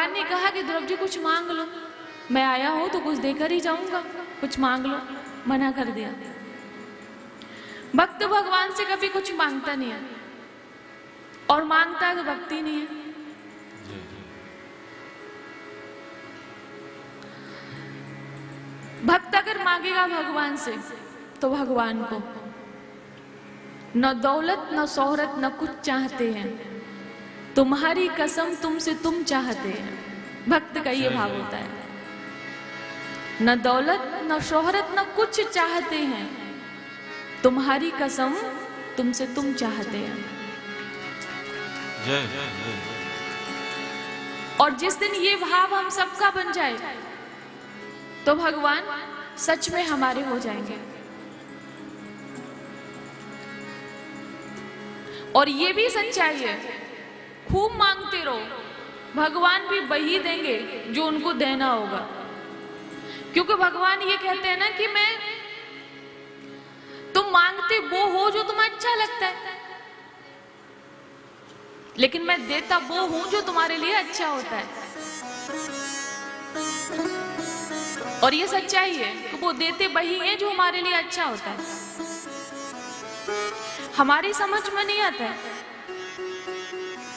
भगवान ने कहा कि ध्रुव जी कुछ मांग लो, मैं आया हूं तो कुछ देकर ही जाऊंगा, कुछ मांग लो। मना कर दिया। भक्त भगवान से कभी कुछ मांगता नहीं है, और मांगता है तो भक्ति नहीं है। भक्त अगर मांगेगा भगवान से तो भगवान को न दौलत न शोहरत न कुछ चाहते हैं, तुम्हारी कसम तुमसे तुम चाहते हैं। भक्त का ये भाव होता है, न दौलत न शोहरत न कुछ चाहते हैं, तुम्हारी कसम तुमसे तुम चाहते हैं। और जिस दिन ये भाव हम सबका बन जाए तो भगवान सच में हमारे हो जाएंगे। और ये भी सच्चाई है, खूब मांगते रहो, भगवान भी वही देंगे जो उनको देना होगा। क्योंकि भगवान ये कहते हैं ना कि मैं, तुम मांगते वो हो जो तुम्हें अच्छा लगता है, लेकिन मैं देता वो हूं जो तुम्हारे लिए अच्छा होता है। और ये सच्चाई है कि वो देते वही हैं जो हमारे लिए अच्छा होता है। हमारी समझ में नहीं आता है,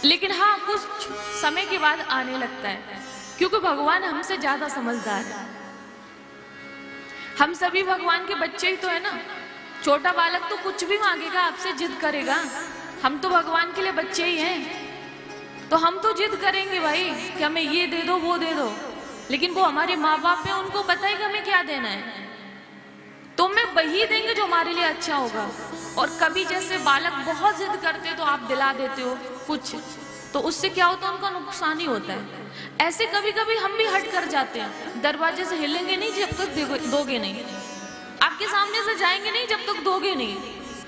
लेकिन हाँ कुछ समय के बाद आने लगता है, क्योंकि भगवान हमसे ज्यादा समझदार है। हम सभी भगवान के बच्चे ही तो है ना। छोटा बालक तो कुछ भी मांगेगा, आपसे जिद करेगा। हम तो भगवान के लिए बच्चे ही हैं, तो हम तो जिद करेंगे भाई कि हमें ये दे दो वो दे दो, लेकिन वो हमारे माँ बाप हैं, उनको पता है कि हमें क्या देना है, तो हमें वही देंगे जो हमारे लिए अच्छा होगा। और कभी जैसे बालक बहुत जिद करते तो आप दिला देते हो कुछ, तो उससे क्या होता है, उनका नुकसान ही होता है। ऐसे कभी कभी हम भी हट कर जाते हैं, दरवाजे से हिलेंगे नहीं जब तक दोगे नहीं, आपके सामने से जाएंगे नहीं जब तक दोगे नहीं।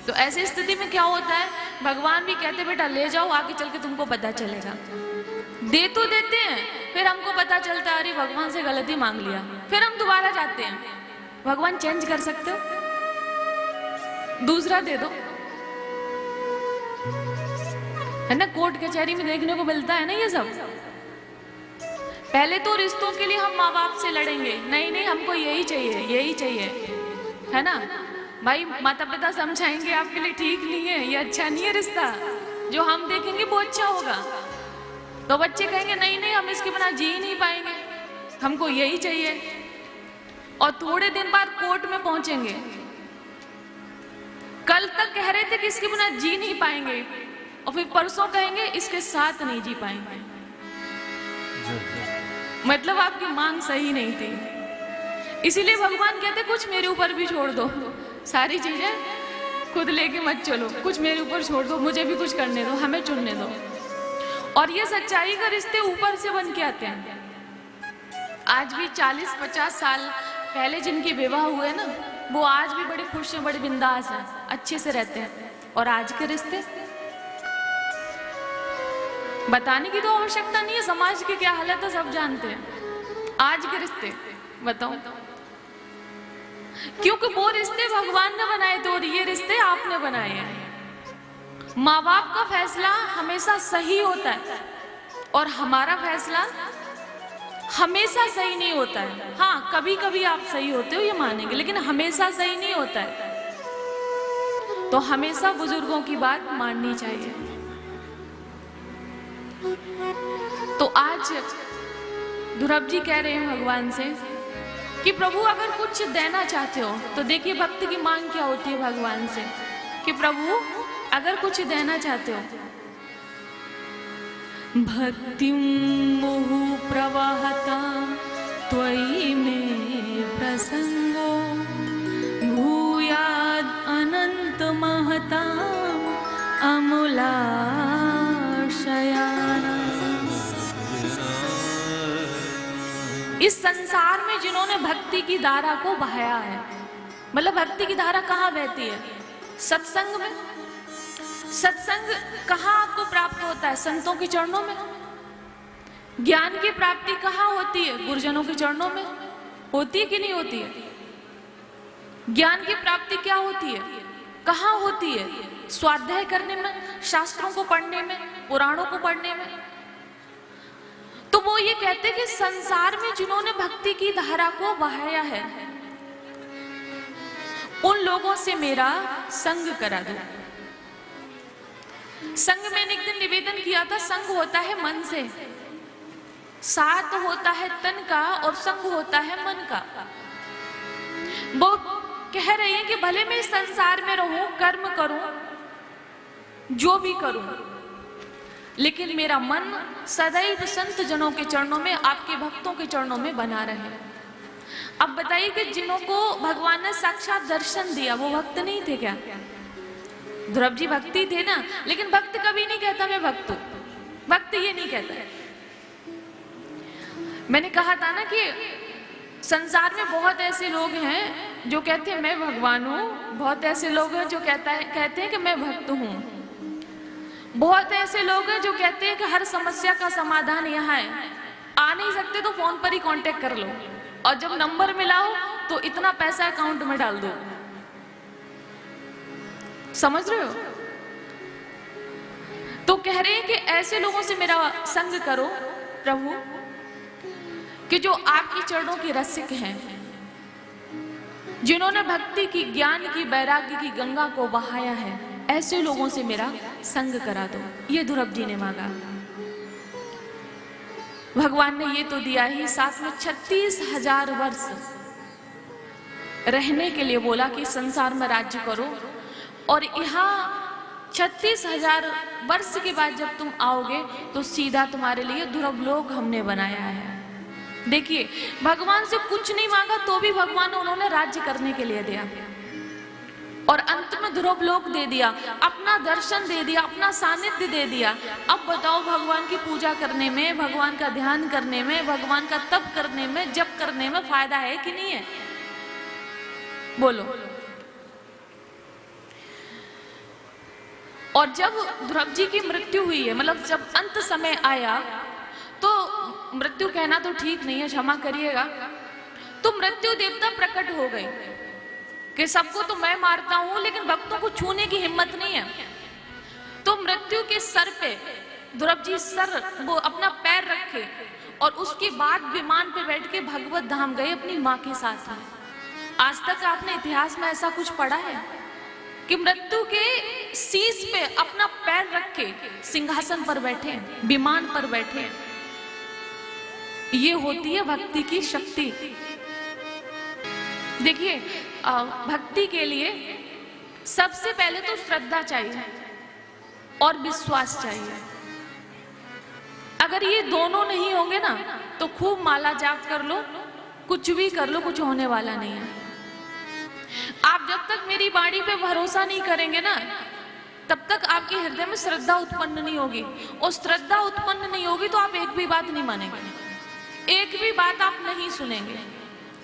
तो ऐसी स्थिति में क्या होता है, भगवान भी कहते बेटा ले जाओ, आगे चल के तुमको पता चलेगा। दे तो देते हैं, फिर हमको पता चलता है अरे भगवान से गलती मांग लिया, फिर हम दोबारा जाते हैं। भगवान चेंज कर सकते हो, दूसरा दे दो, है ना। कोर्ट कचहरी में देखने को मिलता है ना ये सब। पहले तो रिश्तों के लिए हम माँ बाप से लड़ेंगे, नहीं नहीं हमको यही चाहिए यही चाहिए, है ना। भाई माता पिता समझाएंगे आपके लिए ठीक नहीं है, ये अच्छा नहीं है रिश्ता, जो हम देखेंगे वो अच्छा होगा। तो बच्चे कहेंगे नहीं नहीं हम इसके बिना जी नहीं पाएंगे, हमको यही चाहिए। और थोड़े दिन बाद कोर्ट में पहुंचेंगे, कल तक कह रहे थे कि इसके बिना जी नहीं पाएंगे, और फिर परसों कहेंगे इसके साथ नहीं जी पाएंगे। मतलब आपकी मांग सही नहीं थी। इसीलिए भगवान कहते कुछ मेरे ऊपर भी छोड़ दो, सारी चीजें खुद लेके मत चलो, कुछ मेरे ऊपर छोड़ दो, मुझे भी कुछ करने दो, हमें चुनने दो। और ये सच्चाई का रिश्ते ऊपर से बन के आते हैं। आज भी 40-50 साल पहले जिनके विवाह हुए ना, वो आज भी बड़े खुश हैं, बड़े बिंदास हैं, अच्छे से रहते हैं। और आज के रिश्ते बताने की तो आवश्यकता नहीं है, समाज की क्या हालत है सब जानते हैं। आज के रिश्ते बताओ, क्योंकि वो रिश्ते भगवान ने बनाए थे और ये रिश्ते आपने बनाए हैं। माँ बाप का फैसला हमेशा सही होता है, और हमारा फैसला हमेशा सही नहीं होता है। हाँ कभी कभी आप सही होते हो ये मानेंगे, लेकिन हमेशा सही नहीं होता है। तो हमेशा बुजुर्गों की बात माननी चाहिए। तो आज ध्रुव जी कह रहे हैं भगवान से कि प्रभु अगर कुछ देना चाहते हो तो देखिए भक्त की मांग क्या होती है भगवान से, कि प्रभु अगर कुछ देना चाहते हो, भक्तिं मुहु प्रवहता त्वयि मे प्रसंगो भूयाद अनंत महता अमूलाशयाना। इस संसार में जिन्होंने भक्ति की धारा को बहाया है, मतलब भक्ति की धारा कहाँ बहती है, सत्संग में। सत्संग कहाँ आपको प्राप्त होता है, संतों के चरणों में। ज्ञान की प्राप्ति कहाँ होती है, गुरुजनों के चरणों में। होती है कि नहीं होती है? ज्ञान की प्राप्ति क्या होती है, कहाँ होती है? स्वाध्याय करने में, शास्त्रों को पढ़ने में, पुराणों को पढ़ने में। तो वो ये कहते कि संसार में जिन्होंने भक्ति की धारा को बहाया है उन लोगों से मेरा संग करा दो। संग मैंने एक दिन निवेदन किया था, संग होता है मन से, साथ होता है तन का और संग होता है मन का। वो कह रहे हैं कि भले मैं इस संसार में रहूं, कर्म करूं, जो भी करूं, लेकिन मेरा मन सदैव संत जनों के चरणों में, आपके भक्तों के चरणों में बना रहे। अब बताइए कि जिन्हों को भगवान ने साक्षात दर्शन दिया वो भक्त नहीं थे क्या? ध्रुव जी भक्ति थे ना, लेकिन भक्त कभी नहीं कहता मैं भक्त हूं, भक्त ये नहीं कहता है। मैंने कहा था ना कि संसार में बहुत ऐसे लोग हैं जो कहते हैं मैं भगवान हूं, बहुत ऐसे लोग हैं जो कहते हैं कि मैं भक्त हूं, बहुत ऐसे लोग हैं जो कहते हैं कि हर समस्या का समाधान यहाँ है, आ नहीं सकते तो फोन पर ही कांटेक्ट कर लो, और जब नंबर मिलाओ तो इतना पैसा अकाउंट में डाल दो। समझ रहे हो? तो कह रहे हैं कि ऐसे लोगों से मेरा संग करो प्रभु कि जो आपके चरणों के रसिक हैं, जिन्होंने भक्ति की, ज्ञान की, वैराग्य की गंगा को बहाया है, ऐसे लोगों से मेरा संग करा दो। ये ध्रुव जी ने मांगा। भगवान ने ये तो दिया ही, साथ में 36,000 वर्ष रहने के लिए बोला कि संसार में राज्य करो, और यहाँ 36,000 वर्ष के बाद जब तुम आओगे तो सीधा तुम्हारे लिए ध्रुव लोक हमने बनाया है। देखिए, भगवान से कुछ नहीं मांगा तो भी भगवान ने उन्होंने राज्य करने के लिए दिया, और अंत में ध्रुव लोक दे दिया, अपना दर्शन दे दिया, अपना सानिध्य दे दिया। अब बताओ, भगवान की पूजा करने में, भगवान का ध्यान करने में, भगवान का तप करने में, जप करने में फायदा है कि नहीं है? बोलो। और जब ध्रुव जी की मृत्यु हुई है, मतलब जब अंत समय आया, तो मृत्यु कहना तो ठीक नहीं है, क्षमा करिएगा, तो मृत्यु देवता प्रकट हो गए कि सबको तो मैं मारता हूं लेकिन भक्तों को छूने की हिम्मत नहीं है। तो मृत्यु के सर पे ध्रुव जी वो अपना पैर रखे, और उसके बाद विमान पे बैठ के भगवत धाम गए अपनी माँ के साथ में। आज तक आपने इतिहास में ऐसा कुछ पढ़ा है कि मृत्यु के शीश पे अपना पैर रख के सिंहासन पर बैठे, विमान पर बैठे? ये होती है भक्ति की शक्ति। देखिए, भक्ति के लिए सबसे पहले तो श्रद्धा चाहिए और विश्वास चाहिए। अगर ये दोनों नहीं होंगे ना तो खूब माला जाप कर लो, कुछ भी कर लो, कुछ होने वाला नहीं है। आप जब तक मेरी वाणी पे भरोसा नहीं करेंगे ना, तब तक आपके हृदय में श्रद्धा उत्पन्न नहीं होगी, और श्रद्धा उत्पन्न नहीं होगी तो आप एक भी बात नहीं मानेंगे, एक भी बात आप नहीं सुनेंगे।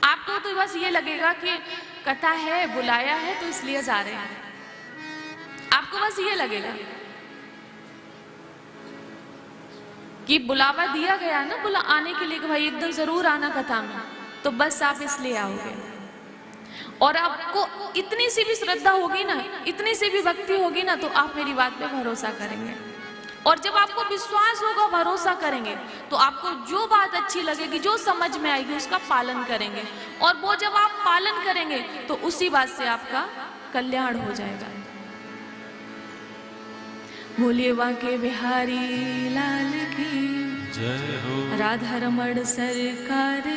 आपको तो बस ये लगेगा कि कथा है, बुलाया है तो इसलिए जा रहे हैं, आपको बस ये लगेगा कि बुलावा दिया गया ना, बुला आने के लिए कि भाई एक दिन जरूर आना कथा में, तो बस आप इसलिए आओगे। और आपको इतनी सी भी श्रद्धा होगी ना, इतनी सी भी भक्ति होगी ना, तो आप मेरी बात पे भरोसा करेंगे। और जब आपको विश्वास होगा, भरोसा करेंगे, तो आपको जो बात अच्छी लगेगी, जो समझ में आएगी, उसका पालन करेंगे। और वो जब आप पालन करेंगे तो उसी बात से आपका कल्याण हो जाएगा। बोलिए बांके बिहारी लाल की जय हो, राधा रमण सरकार